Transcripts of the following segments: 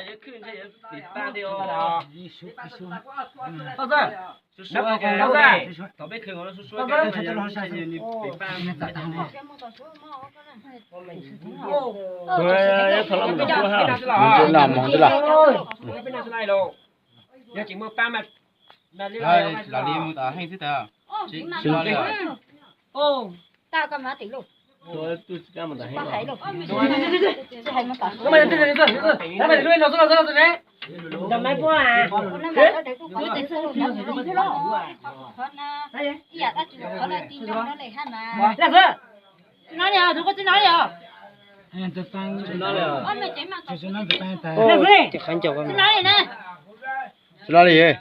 也看这也比大的哦。到这，叔叔，到这，到这看我的叔叔，到这，这老下去你比大。对，也可能不说哈。忙着了，忙着了。别拿出来喽，要怎么办嘛？那里木的黑色的。哦，大干嘛得喽？我都是干嘛的？把海喽，这还没打。我们这他们这老师嘞。怎么过啊？我那买了这个，我这次我拿去了。好呢，呀，他就好了，地上那里看嘛。老师，去哪里啊？这个去哪里啊？这班去哪里啊？我没在嘛。就是那个班班。哦，这很久了。去哪里呢？去哪里？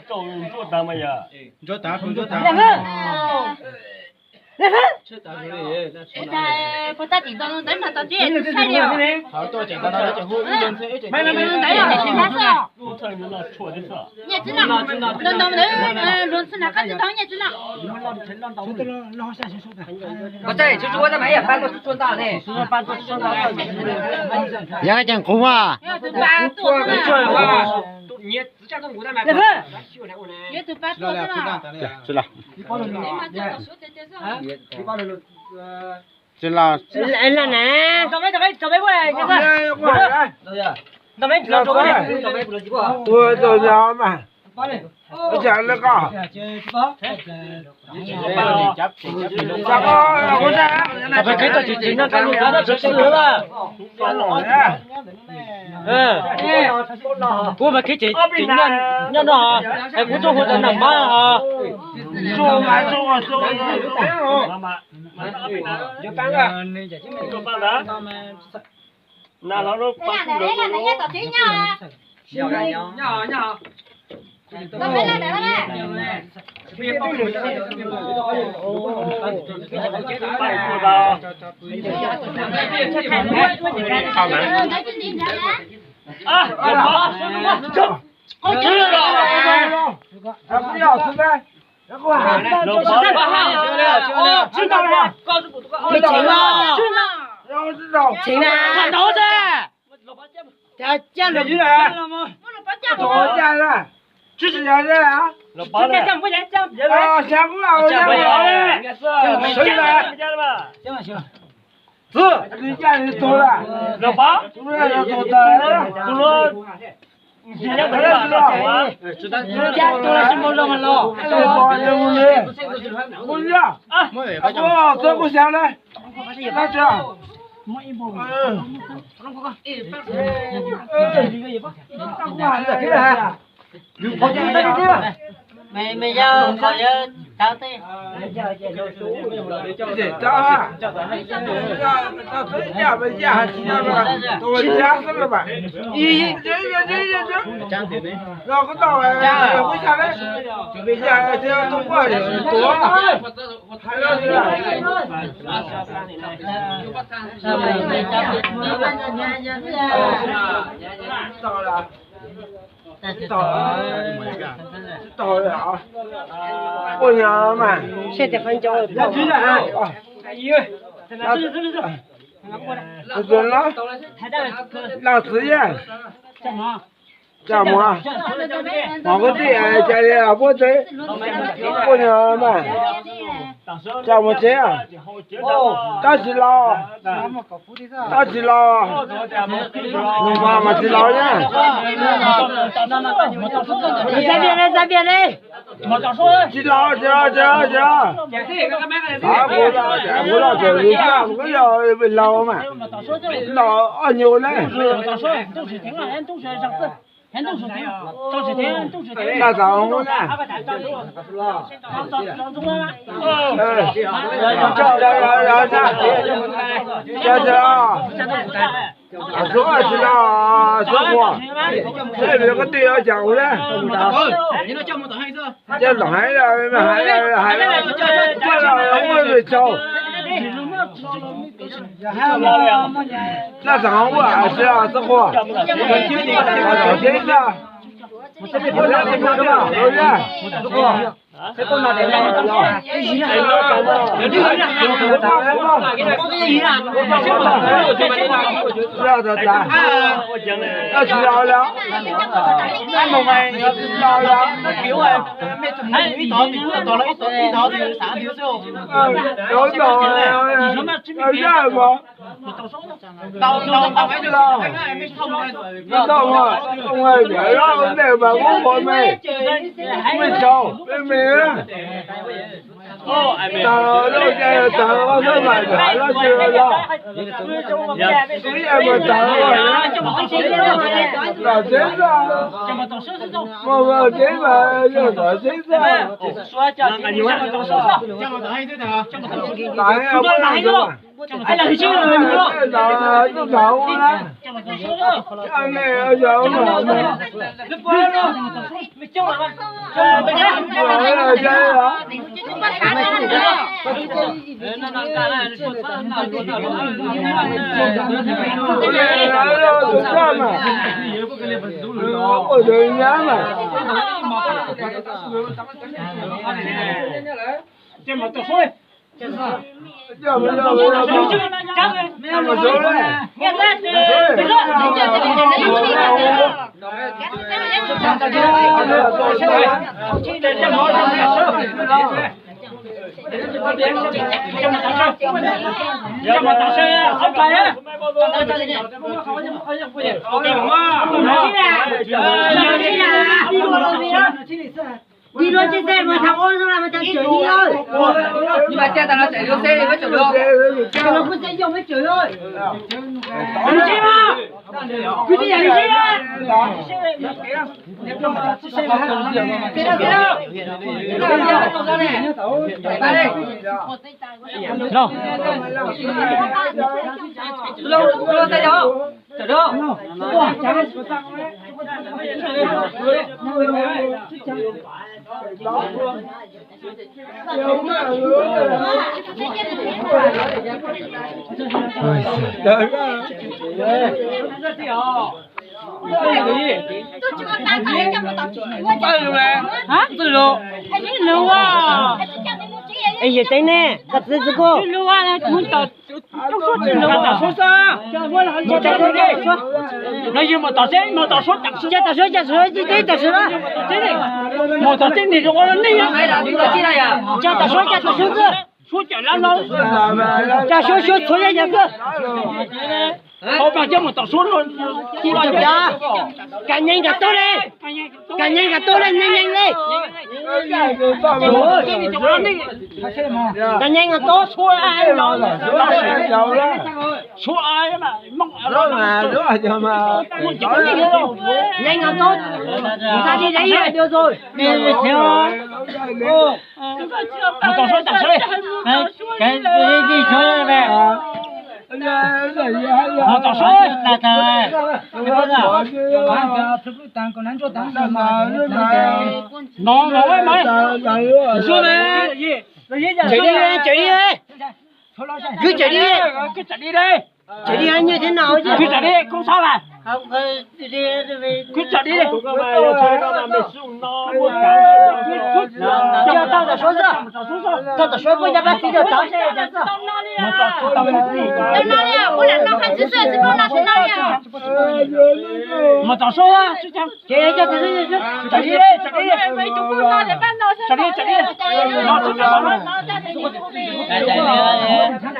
做单嘛呀？做单，做单。去打这里，不打地上，等他到这去菜了。好多简单的，就买了，等一下，去哪是？我这里面那错的是。你知道？论次那个是当年知道。我在，就是我在买呀，搬过去做大呢。两个讲空啊。要是搬多了。你自家都没得买。也是搬多了。是了。是了。来来来，准备过来，过来。准备做过来。我做啥嘛？我讲那个。我们可以那哈，哎，我做活的那嘛啊，做嘛，就搬个，做搬的。那老师搬出来。人家到这呢。你好。都没来的了没？啊，走，我吃了。不要吃呗。然后啊，知道了，告诉我这个，你请了，然后知道，请了，看头子，他见了人了吗？我见了，这是啥人啊？老八的。啊，见过了，我见过了。谁来？行。是，你家里走了。老八。走了，走的。走了。今天回来知道吗？家多了什么人了？不是啊，哦，这不行嘞，那是，没要考虑到的。找啊，到谁家没家，其他的都家死了吧？绕个道哎，回家来，回家这样都过去多了，还要是。到了。到了，我娘们，现在很久了。那去哪啊？哎呦，那准了，老师爷，干嘛？忙个店，家里老婆子，我娘们，干么这样？大起佬，弄妈妈知道呀？三边嘞，知道，啊，不知道这里干不了，为老嘛，老二牛嘞。那咋回呢？说知道啊，说过，这边个队要讲过来。这老孩子还我走。那咋回啊？是啊，这货。我这个。我这边不是这个吧？不是，这个。Thế con nào để làm tao nói. Cái gì là cái gì là cái gì là Lao thật là. Nó chỉ lao lắm. anh một ngày Lao lắm. kiểu là mẹ chồng hay ít thọ thì tao lấy ít thọ thì sáng thiếu siêu. Đúng rồi. Ở ra mà. Tao phải được đâu. Nó đâu mà. Không ai để đó vấn đề mà cũng mọi mày. Mình chầu. Bên mình á. Tao đâu chơi tao nó mà trả nó chưa đâu. Cái em mà tao rồi. Là chết ra. Mà chết mà rồi chết ra. Tại em có làm rồi. Ai là cái gì rồi mình đó. Nó cậu đó. Anh này ở chỗ mà. Lúc qua đó. Mình chung là mình Rồi chơi hả? Có đời nhá mà. Trên một tờ số đi. Giờ bây giờ mà số đấy. Đi luôn trên xe mà thằng ôn nó làm mà thằng chửi đi thôi. Nhưng mà xe tao nó chạy vô xe thì mới chửi được. Thằng nó không xe dùng mới chửi thôi. Đi xe mà. Cứ đi đi xe á. Ê giờ tới nè, gặp gì chứ cô? Nói gì mà tao sẽ tao số chẳng số. Tao số đó. Một tao tên thì nó đi á. Đây là chúng ta chi đây à? Tao số chứ. Số chở lắm đâu. Tao số ra nhà cơ. Không bao giờ một tao số luôn. Chi bao giờ? Càng nhanh càng tốt đi. Càng nhanh càng tốt lên, nhanh đi. Càng nhanh càng tốt. Số ai rồi? Số ai mà mong đó mà Nhanh càng tốt. Ra đi đấy rồi được rồi. Một tao số tao số đi. Cái đi số về. Một tao số là thờ. Nó nói mấy. Số đi. Chạy đi. Cứ chạy đi. Cứ chạy đi đây. Chạy đi như thế nào chứ? Cứ chạy đi, không sao mà. Không, Cứ chạy đi. Cho tao đã số giờ. Tao đã số với nhà bác sĩ được tao sẽ ra sao? Mà tao số á, Chạy cho tao chạy đi. Chạy đi. Nó sẽ làm nó.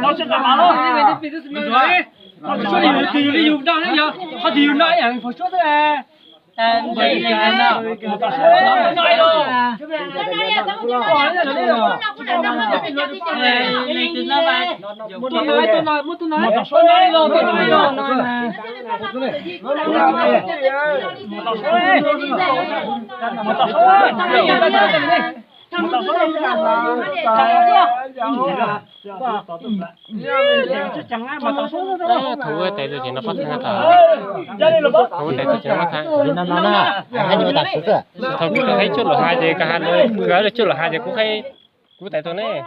Nó sẽ làm nó. Nó số đi thì đi dùng đâu đấy giờ. Họ thì dùng đấy phải số thế à. Vậy là nào? Tao số nói luôn. Tôi nói. Tao số nói luôn. Thú tại tôi chỉ nó phát thanh thở. Thú tại tôi chỉ nó phát thanh. nó anh như ta số giờ Thằng cũng thấy chút là hai gì cả hai nơi, gỡ được chút là hai gì cũng thấy, cũng tại tôi này.